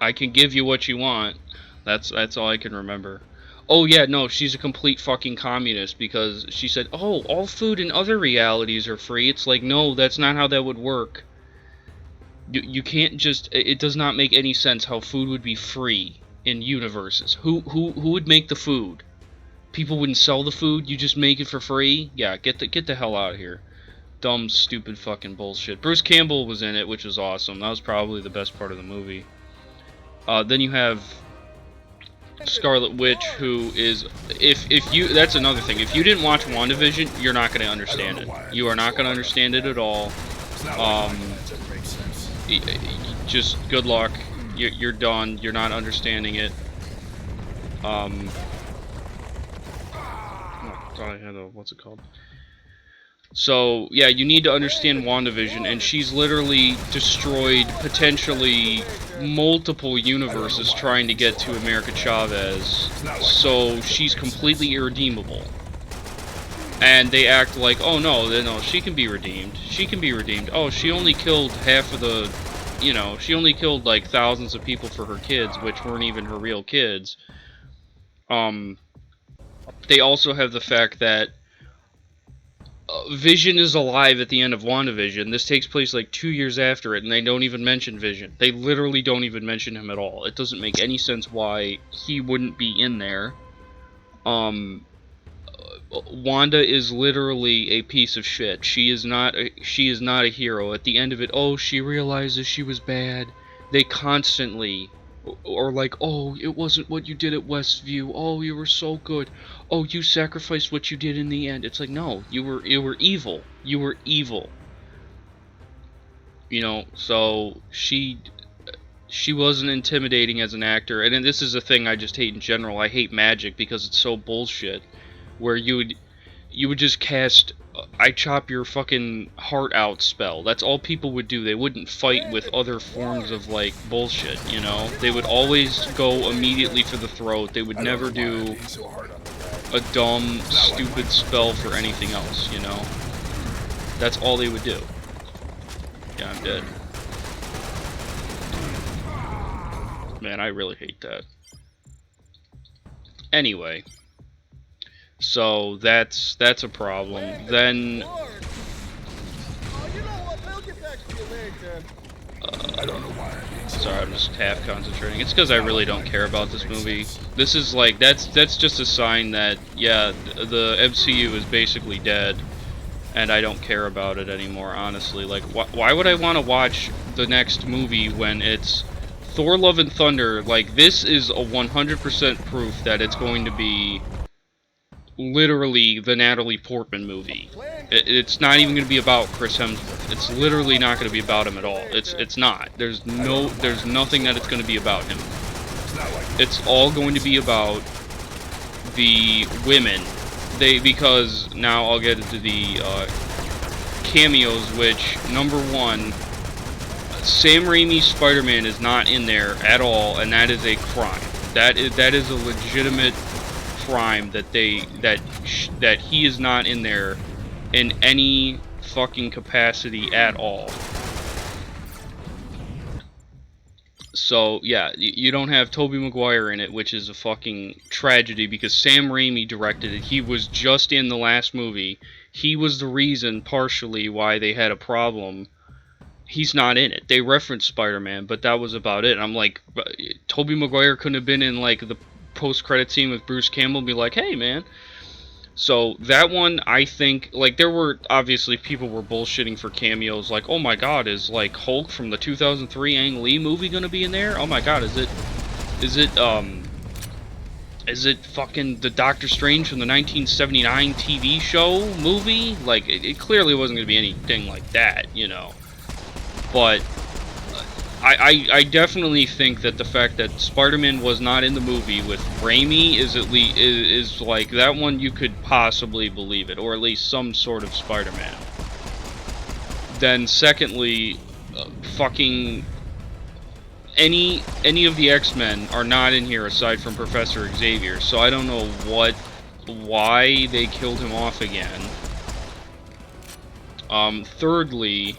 I can give you what you want. That's all I can remember. Oh yeah, no, she's a complete fucking communist because she said, "Oh, all food in other realities are free." It's like, no, that's not how that would work. You can't just. It does not make any sense how food would be free in universes. Who would make the food? People wouldn't sell the food. You just make it for free. Yeah, get the hell out of here. Dumb, stupid, fucking bullshit. Bruce Campbell was in it, which was awesome. That was probably the best part of the movie. Then you have Scarlet Witch, who is, if you, that's another thing. If you didn't watch WandaVision, you're not going to understand it. You are not going to understand it at all. Just good luck. You're done. You're not understanding it. Oh, I thought I had a, what's it called? So, yeah, you need to understand WandaVision, and she's literally destroyed potentially multiple universes trying to get to America Chavez, so she's completely irredeemable. And they act like, oh no, she can be redeemed. She can be redeemed. Oh, she only killed half of the, you know, she only killed like thousands of people for her kids, which weren't even her real kids. They also have the fact that Vision is alive at the end of WandaVision. This takes place like 2 years after it, and they don't even mention Vision. They literally don't even mention him at all. It doesn't make any sense why he wouldn't be in there. Wanda is literally a piece of shit. She is not a hero. At the end of it, oh, she realizes she was bad. They constantly or like, oh, it wasn't what you did at Westview. Oh, you were so good. Oh, you sacrificed what you did in the end. It's like, no, you were evil. You were evil. You know, so she wasn't intimidating as an actor. And then this is a thing I just hate in general. I hate magic because it's so bullshit. Where you would just cast I chop your fucking heart out spell. That's all people would do. They wouldn't fight with other forms of, like, bullshit, you know? They would always go immediately for the throat. They would never do a dumb, stupid spell for anything else, you know? That's all they would do. Yeah, I'm dead. Man, I really hate that. Anyway. So that's a problem. Then I don't know why. sorry, I'm just half concentrating. It's because I really don't care about this movie. This is like that's just a sign that yeah, the MCU is basically dead, and I don't care about it anymore. Honestly, like why would I want to watch the next movie when it's Thor: Love and Thunder? Like this is a 100% proof that it's going to be literally the Natalie Portman movie. It's not even going to be about Chris Hemsworth. It's literally not going to be about him at all. It's not. There's nothing that it's going to be about him. It's all going to be about the women. Because now I'll get into the cameos, which number one, Sam Raimi's Spider-Man is not in there at all, and that is a crime. That is a legitimate crime that that he is not in there in any fucking capacity at all. So yeah, you don't have Tobey Maguire in it, which is a fucking tragedy because Sam Raimi directed it. He was just in the last movie. He was the reason partially why they had a problem. He's not in it. They referenced Spider-Man, but that was about it. And I'm like, Tobey Maguire couldn't have been in like the post-credit scene with Bruce Campbell and be like, hey man. So that one, I think, like, there were obviously people were bullshitting for cameos, like, oh my god, is like Hulk from the 2003 Ang Lee movie gonna be in there? Oh my god, is it fucking the Doctor Strange from the 1979 TV show movie? Like, it clearly wasn't gonna be anything like that, you know. But I definitely think that the fact that Spider-Man was not in the movie with Raimi is like that one you could possibly believe it, or at least some sort of Spider-Man. Then secondly, fucking any of the X-Men are not in here aside from Professor Xavier, so I don't know why they killed him off again. Thirdly,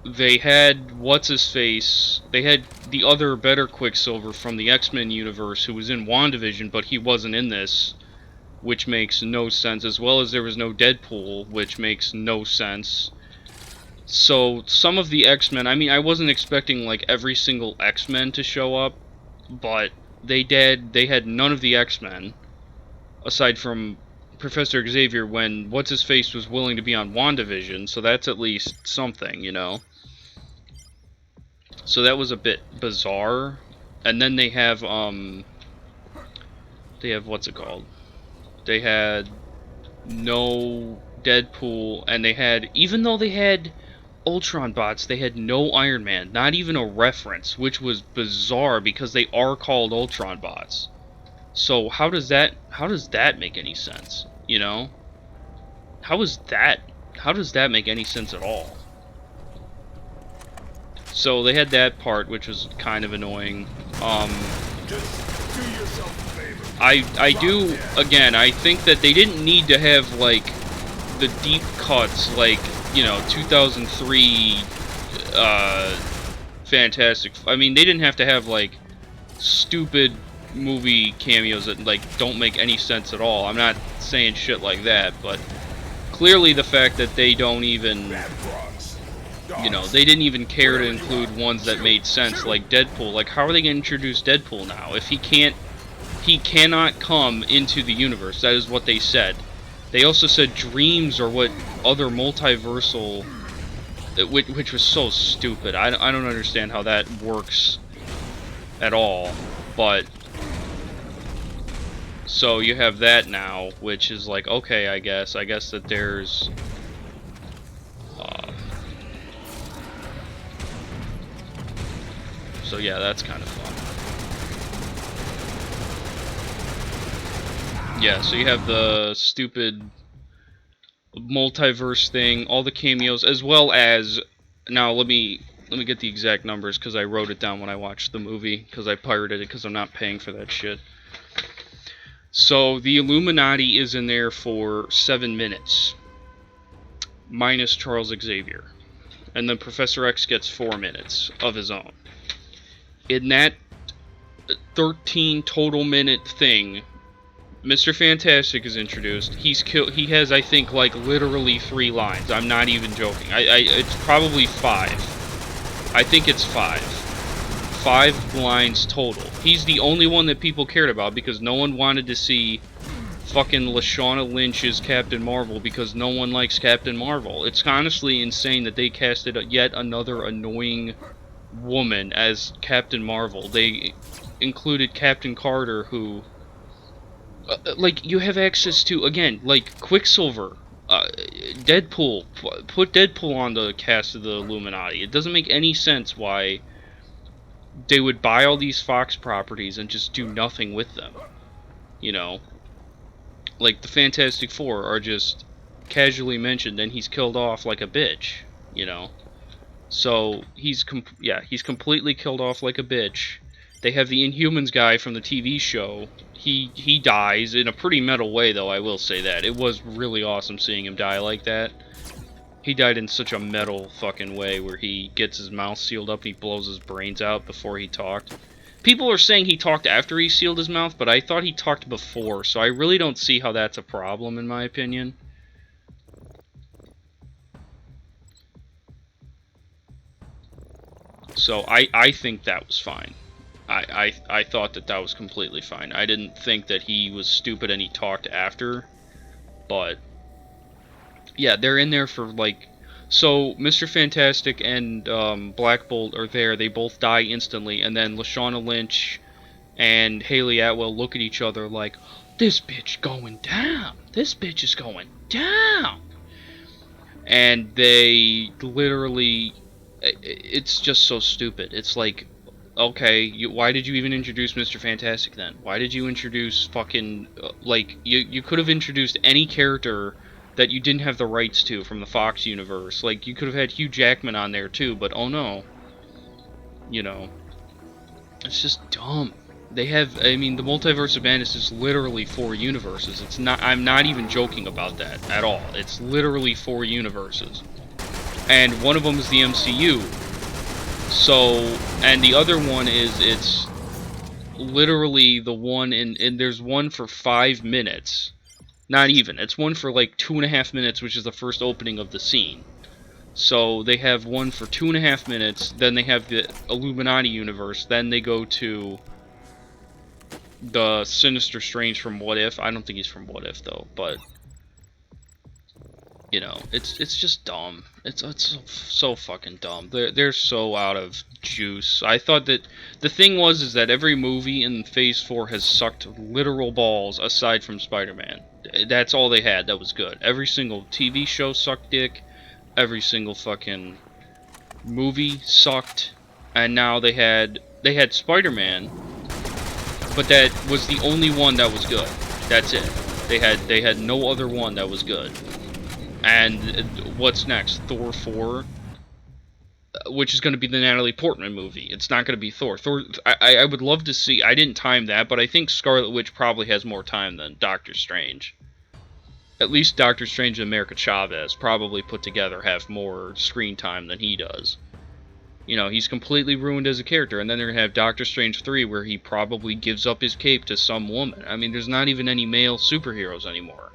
they had what's-his-face, they had the other better Quicksilver from the X-Men universe who was in WandaVision, but he wasn't in this, which makes no sense, as well as there was no Deadpool, which makes no sense. So, some of the X-Men, I mean, I wasn't expecting, like, every single X-Men to show up, but they had none of the X-Men, aside from Professor Xavier, when what's-his-face was willing to be on WandaVision, so that's at least something, you know? So that was a bit bizarre. And then they have, what's it called? They had no Deadpool, and they had, even though they had Ultron bots, they had no Iron Man, not even a reference, which was bizarre because they are called Ultron bots. So how does that make any sense, you know? How does that make any sense at all? So they had that part, which was kind of annoying. Just do yourself a favor. I do, again, I think that they didn't need to have, like, the deep cuts, like, you know, 2003, Fantastic. I mean, they didn't have to have, like, stupid movie cameos that, like, don't make any sense at all. I'm not saying shit like that, but clearly the fact that they don't even, you know, they didn't even care to include ones that made sense, like Deadpool. Like, how are they going to introduce Deadpool now? If he cannot come into the universe. That is what they said. They also said dreams are what other multiversal, which was so stupid. I don't understand how that works at all. But so you have that now, which is like, okay, I guess that there's so yeah, that's kind of fun. Yeah, so you have the stupid multiverse thing, all the cameos, as well as, now let me get the exact numbers because I wrote it down when I watched the movie, because I pirated it because I'm not paying for that shit. So the Illuminati is in there for 7 minutes, minus Charles Xavier, and then Professor X gets 4 minutes of his own. In that 13 total minute thing, Mr. Fantastic is introduced. He has, I think, like, literally 3 lines. I'm not even joking. It's probably 5. I think it's 5. 5 lines total. He's the only one that people cared about because no one wanted to see fucking Lashana Lynch's Captain Marvel because no one likes Captain Marvel. It's honestly insane that they casted yet another annoying woman as Captain Marvel. They included Captain Carter, who like, you have access to, again, like, Quicksilver, Deadpool. Put Deadpool on the cast of the Illuminati. It doesn't make any sense why they would buy all these Fox properties and just do nothing with them. You know? Like, the Fantastic Four are just casually mentioned and he's killed off like a bitch, you know? So, he's completely killed off like a bitch. They have the Inhumans guy from the TV show. He dies in a pretty metal way, though, I will say that. It was really awesome seeing him die like that. He died in such a metal fucking way where he gets his mouth sealed up and he blows his brains out before he talked. People are saying he talked after he sealed his mouth, but I thought he talked before, so I really don't see how that's a problem, in my opinion. So I think that was fine. I thought that was completely fine. I didn't think that he was stupid and he talked after, but yeah, they're in there for, like, so Mr. Fantastic and Black Bolt are there. They both die instantly, and then Lashana Lynch and Haley Atwell look at each other like, this bitch going down. This bitch is going down. And they literally, it's just so stupid. It's like, okay, why did you even introduce Mr. Fantastic then? Why did you introduce fucking, like, you could have introduced any character that you didn't have the rights to from the Fox universe. Like, you could have had Hugh Jackman on there too, but oh no. You know, it's just dumb. They have, I mean, the Multiverse of Madness is literally 4 universes. It's not, I'm not even joking about that at all. It's literally 4 universes. and one of them is the MCU. So, and the other one is, it's literally the one and there's one for 5 minutes. Not even. It's one for like 2.5 minutes, which is the first opening of the scene. So they have one for 2.5 minutes, then they have the Illuminati universe, then they go to the Sinister Strange from What If. I don't think he's from What If though, but you know, it's just dumb. It's so fucking dumb. They're so out of juice. I thought that the thing was is that every movie in Phase 4 has sucked literal balls aside from Spider-Man. That's all they had that was good. Every single TV show sucked dick. Every single fucking movie sucked. And now they had Spider-Man, but that was the only one that was good. That's it. They had no other one that was good. And what's next? Thor 4, which is going to be the Natalie Portman movie. It's not going to be Thor. I would love to see. I didn't time that, but I think Scarlet Witch probably has more time than Doctor Strange. At least Doctor Strange and America Chavez probably put together have more screen time than he does. You know, he's completely ruined as a character, and then they're going to have Doctor Strange 3 where he probably gives up his cape to some woman. I mean, there's not even any male superheroes anymore.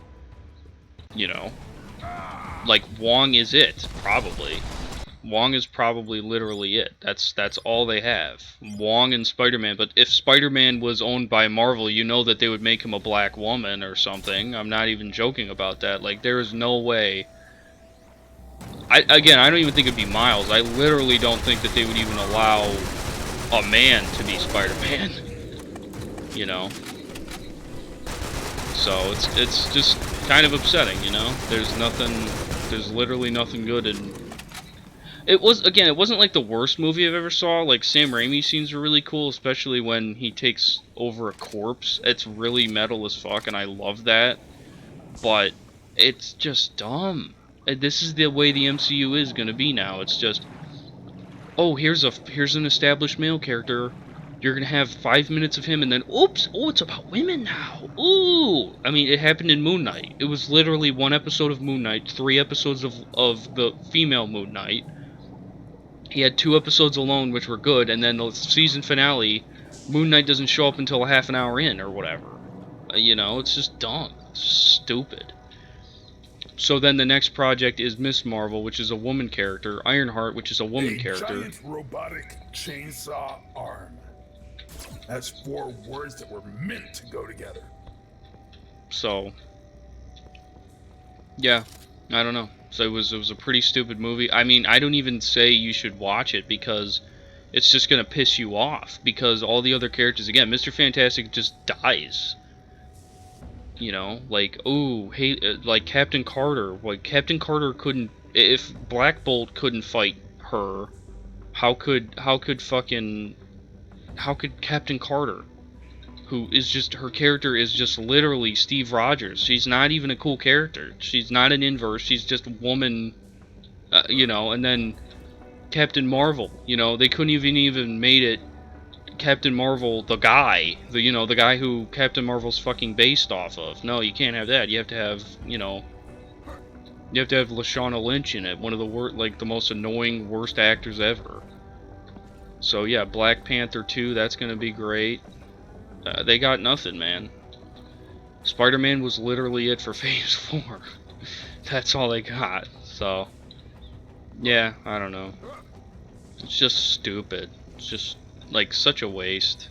You know? Like, Wong is it, probably. Wong is probably literally it. That's all they have. Wong and Spider-Man, but if Spider-Man was owned by Marvel, you know that they would make him a black woman or something. I'm not even joking about that. Like, there is no way. Again, I don't even think it'd be Miles. I literally don't think that they would even allow a man to be Spider-Man. You know? So, it's just kind of upsetting, you know? There's literally nothing good in... It wasn't like the worst movie I've ever saw. Like, Sam Raimi scenes are really cool, especially when he takes over a corpse. It's really metal as fuck, and I love that. But it's just dumb. This is the way the MCU is gonna be now. It's just, oh, here's an established male character. You're gonna have 5 minutes of him, and then, oops, oh, it's about women now. Ooh, I mean, it happened in Moon Knight. It was literally 1 episode of Moon Knight, 3 episodes of the female Moon Knight. He had 2 episodes alone, which were good, and then the season finale, Moon Knight doesn't show up until a half an hour in, or whatever. You know, it's just dumb. It's stupid. So then the next project is Miss Marvel, which is a woman character. Ironheart, which is a woman character. Giant robotic chainsaw arm. That's 4 words that were meant to go together. So, yeah, I don't know. So it was a pretty stupid movie. I mean, I don't even say you should watch it because it's just gonna piss you off. Because all the other characters, again, Mr. Fantastic just dies. You know, like, ooh, hey, like Captain Carter. Like, Captain Carter couldn't. If Black Bolt couldn't fight her, how could Captain Carter, who is just, her character is just literally Steve Rogers. She's not even a cool character. She's not an inverse. She's just a woman, you know. And then Captain Marvel, you know, they couldn't even made it Captain Marvel, the guy, the guy who Captain Marvel's fucking based off of. No, you can't have that. You have to have, you have to have Lashana Lynch in it, one of the the most annoying, worst actors ever. So yeah, Black Panther 2, that's gonna be great. They got nothing, man. Spider-Man was literally it for Phase 4. That's all they got. So, yeah, I don't know. It's just stupid. It's just, like, such a waste.